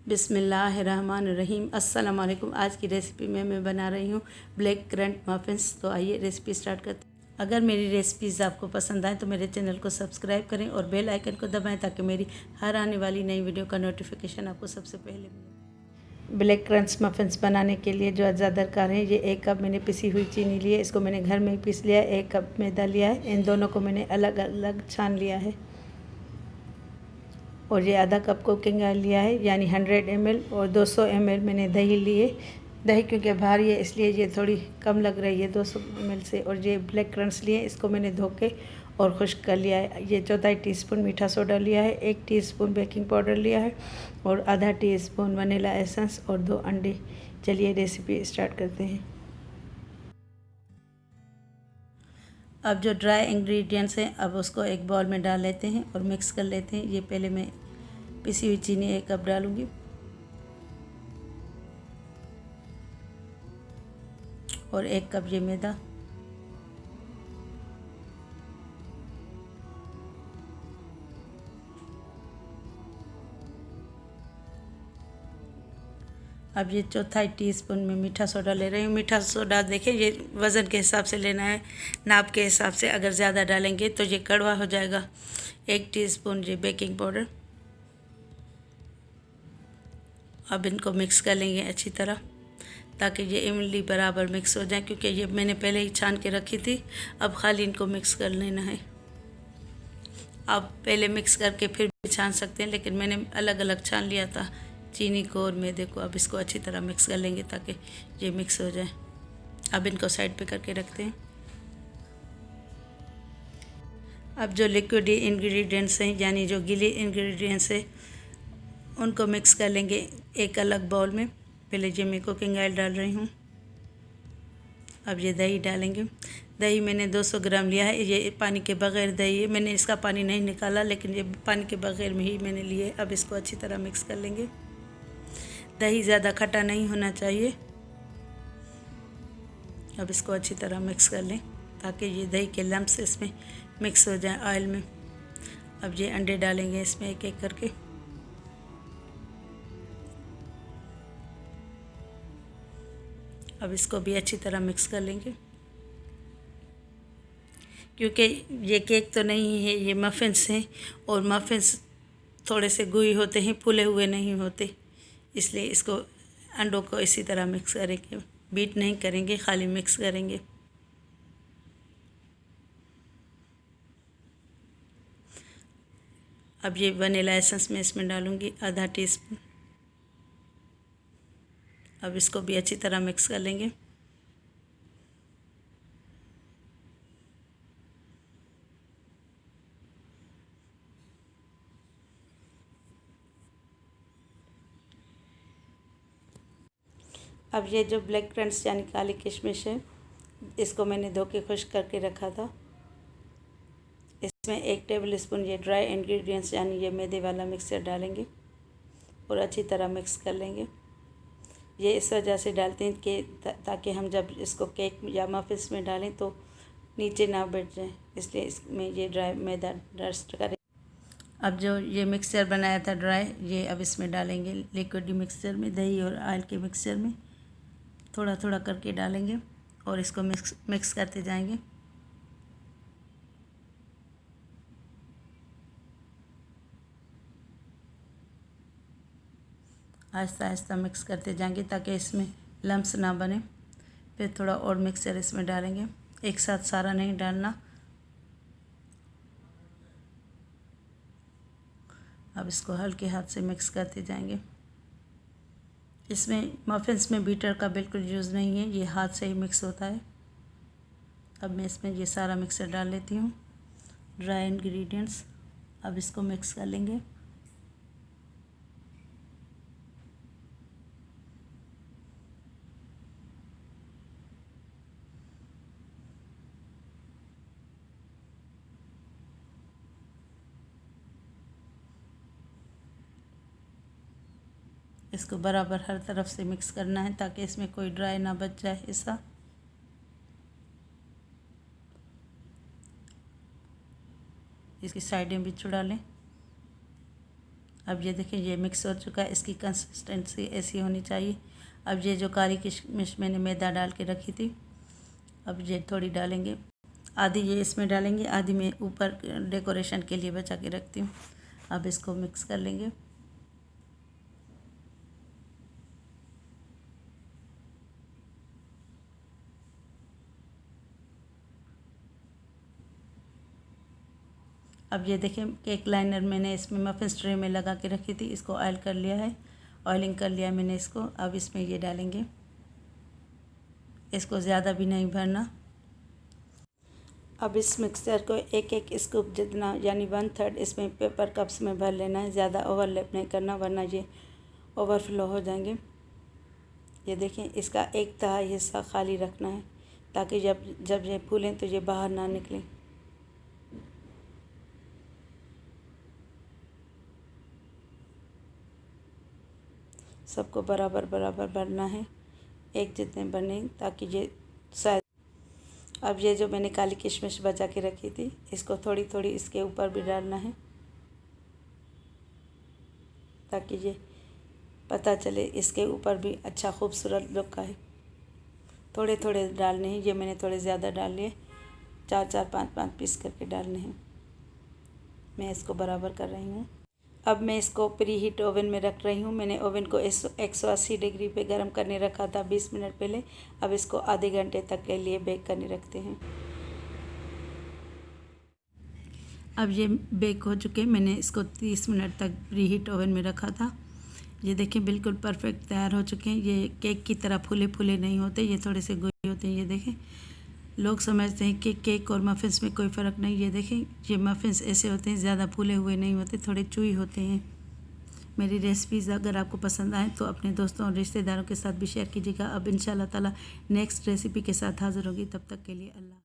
बिस्मिल्लाहिर्रहमानिर्रहीम। अस्सलाम वालेकुम। आज की रेसिपी में मैं बना रही हूँ ब्लैक करंट मफ़िन्स। तो आइए रेसिपी स्टार्ट करते हैं। अगर मेरी रेसिपीज़ आपको पसंद आए तो मेरे चैनल को सब्सक्राइब करें और बेल आइकन को दबाएं ताकि मेरी हर आने वाली नई वीडियो का नोटिफिकेशन आपको सबसे पहले मिले। ब्लैक करंट मफ़िन्स बनाने के लिए जो अज्जा दरकार है, ये 1 कप मैंने पिसी हुई चीनी ली है। इसको मैंने घर में ही पीस लिया है। 1 कप मैदा लिया है। इन दोनों को मैंने अलग अलग छान लिया है। और ये आधा कप कुकिंग ऑयल लिया है, यानी 100 ml। और 200 ml मैंने दही लिए। दही क्योंकि भारी है इसलिए ये थोड़ी कम लग रही है 200 ml से। और ये ब्लैक करंट्स लिए, इसको मैंने धो के और खुश्क कर लिया है। ये 1/4 टीस्पून मीठा सोडा लिया है, 1 टीस्पून बेकिंग पाउडर लिया है और आधा टीस्पून वनीला एसेंस और 2 अंडे। चलिए रेसिपी स्टार्ट करते हैं। अब जो ड्राई इंग्रेडिएंट्स हैं, अब उसको एक बाउल में डाल लेते हैं और मिक्स कर लेते हैं। ये पहले मैं पिसी हुई चीनी 1 कप डालूंगी और 1 कप ये मैदा। अब ये 1/4 टीस्पून में मीठा सोडा ले रही हूँ। मीठा सोडा देखें, ये वज़न के हिसाब से लेना है, नाप के हिसाब से। अगर ज़्यादा डालेंगे तो ये कड़वा हो जाएगा। 1 टीस्पून ये बेकिंग पाउडर। अब इनको मिक्स कर लेंगे अच्छी तरह ताकि ये इमली बराबर मिक्स हो जाए, क्योंकि ये मैंने पहले ही छान के रखी थी। अब खाली इनको मिक्स कर लेना है। आप पहले मिक्स करके फिर भी छान सकते हैं, लेकिन मैंने अलग अलग छान लिया था चीनी को और मैदे को। अब इसको अच्छी तरह मिक्स कर लेंगे ताकि ये मिक्स हो जाए। अब इनको साइड पे करके रखते हैं। अब जो लिक्विड इंग्रेडिएंट्स हैं, यानी जो गीले इंग्रेडिएंट्स हैं, उनको मिक्स कर लेंगे एक अलग बाउल में। पहले ये मैं कुकिंग ऑयल डाल रही हूँ। अब ये दही डालेंगे। दही मैंने 200 ग्राम लिया है। ये पानी के बग़ैर दही है, मैंने इसका पानी नहीं निकाला, लेकिन ये पानी के बग़ैर में ही मैंने लिए। अब इसको अच्छी तरह मिक्स कर लेंगे। दही ज़्यादा खट्टा नहीं होना चाहिए। अब इसको अच्छी तरह मिक्स कर लें ताकि ये दही के लम्स इसमें मिक्स हो जाए ऑयल में। अब ये अंडे डालेंगे इसमें एक एक करके। अब इसको भी अच्छी तरह मिक्स कर लेंगे, क्योंकि ये केक तो नहीं है, ये मफ़िन्स हैं और मफ़िन्स थोड़े से गुई होते हैं, फूले हुए नहीं होते। इसलिए इसको अंडों को इसी तरह मिक्स करेंगे, बीट नहीं करेंगे, खाली मिक्स करेंगे। अब ये वनीला एसेंस मैं इसमें डालूँगी आधा टीस्पून। अब इसको भी अच्छी तरह मिक्स कर लेंगे। अब ये जो ब्लैक करंट्स यानी काली किशमिश है, इसको मैंने धो के खुश्क करके रखा था। इसमें 1 टेबल स्पून ये ड्राई इंग्रेडिएंट्स यानी ये मैदे वाला मिक्सचर डालेंगे और अच्छी तरह मिक्स कर लेंगे। ये इस वजह से डालते हैं कि ताकि हम जब इसको केक या मफ़िन्स में डालें तो नीचे ना बैठ जाए, इसलिए इसमें ये ड्राई मैदा डस्ट करें। अब जो ये मिक्सचर बनाया था ड्राई, ये अब इसमें डालेंगे लिक्विड मिक्सचर में, दही और ऑयल के मिक्सचर में थोड़ा थोड़ा करके डालेंगे और इसको मिक्स करते जाएंगे। आहिस्ता आहिस्ता मिक्स करते जाएंगे ताकि इसमें लम्स ना बने। फिर थोड़ा और मिक्सचर इसमें डालेंगे, एक साथ सारा नहीं डालना। अब इसको हल्के हाथ से मिक्स करते जाएंगे। इसमें मफ़िन्स में बीटर का बिल्कुल यूज़ नहीं है, ये हाथ से ही मिक्स होता है। अब मैं इसमें ये सारा मिक्सर डाल लेती हूँ, ड्राई इंग्रेडिएंट्स। अब इसको मिक्स कर लेंगे। इसको बराबर हर तरफ से मिक्स करना है ताकि इसमें कोई ड्राई ना बच जाए हिस्सा। इसकी साइडें भी छुड़ा लें। अब ये देखिए ये मिक्स हो चुका है, इसकी कंसिस्टेंसी ऐसी होनी चाहिए। अब ये जो काली किशमिश मैंने मैदा डाल के रखी थी, अब ये थोड़ी डालेंगे, आधी ये इसमें डालेंगे, आधी मैं ऊपर डेकोरेशन के लिए बचा के रखती हूँ। अब इसको मिक्स कर लेंगे। अब ये देखें केक लाइनर मैंने इसमें मफिन ट्रे में लगा के रखी थी, इसको ऑयल कर लिया है, ऑयलिंग कर लिया मैंने इसको। अब इसमें ये डालेंगे, इसको ज़्यादा भी नहीं भरना। अब इस मिक्सचर को एक एक स्कूप जितना यानी 1/3 इसमें पेपर कप्स में भर लेना है, ज़्यादा ओवरलैप नहीं करना वरना ये ओवरफ्लो हो जाएंगे। ये देखें इसका एक तिहाई हिस्सा खाली रखना है ताकि जब ये फूलें तो ये बाहर ना निकलें। सबको बराबर बराबर भरना है, एक जितने बने ताकि ये शायद। अब ये जो मैंने काली किशमिश बचा के रखी थी, इसको थोड़ी थोड़ी इसके ऊपर भी डालना है ताकि ये पता चले इसके ऊपर भी अच्छा खूबसूरत लुक आए। थोड़े थोड़े डालने हैं, ये मैंने थोड़े ज़्यादा डाल लिए, 4-4 5-5 पीस करके डालने हैं। मैं इसको बराबर कर रही हूँ। अब मैं इसको प्री हीट ओवन में रख रही हूँ। मैंने ओवन को 180 डिग्री पे गर्म करने रखा था 20 मिनट पहले। अब इसको आधे घंटे तक के लिए बेक करने रखते हैं। अब ये बेक हो चुके, मैंने इसको 30 मिनट तक प्री हीट ओवन में रखा था। ये देखें बिल्कुल परफेक्ट तैयार हो चुके हैं। ये केक की तरह फूले फूले नहीं होते, ये थोड़े से गोई होते हैं। ये देखें लोग समझते हैं कि केक और मफ़िन्स में कोई फ़र्क नहीं। ये देखें ये मफ़िन्स ऐसे होते हैं, ज़्यादा फूले हुए नहीं होते, थोड़े चुई होते हैं। मेरी रेसिपीज़ अगर आपको पसंद आए तो अपने दोस्तों और रिश्तेदारों के साथ भी शेयर कीजिएगा। अब इंशाल्लाह ताला नेक्स्ट रेसिपी के साथ हाज़िर होगी। तब तक के लिए अल्लाह।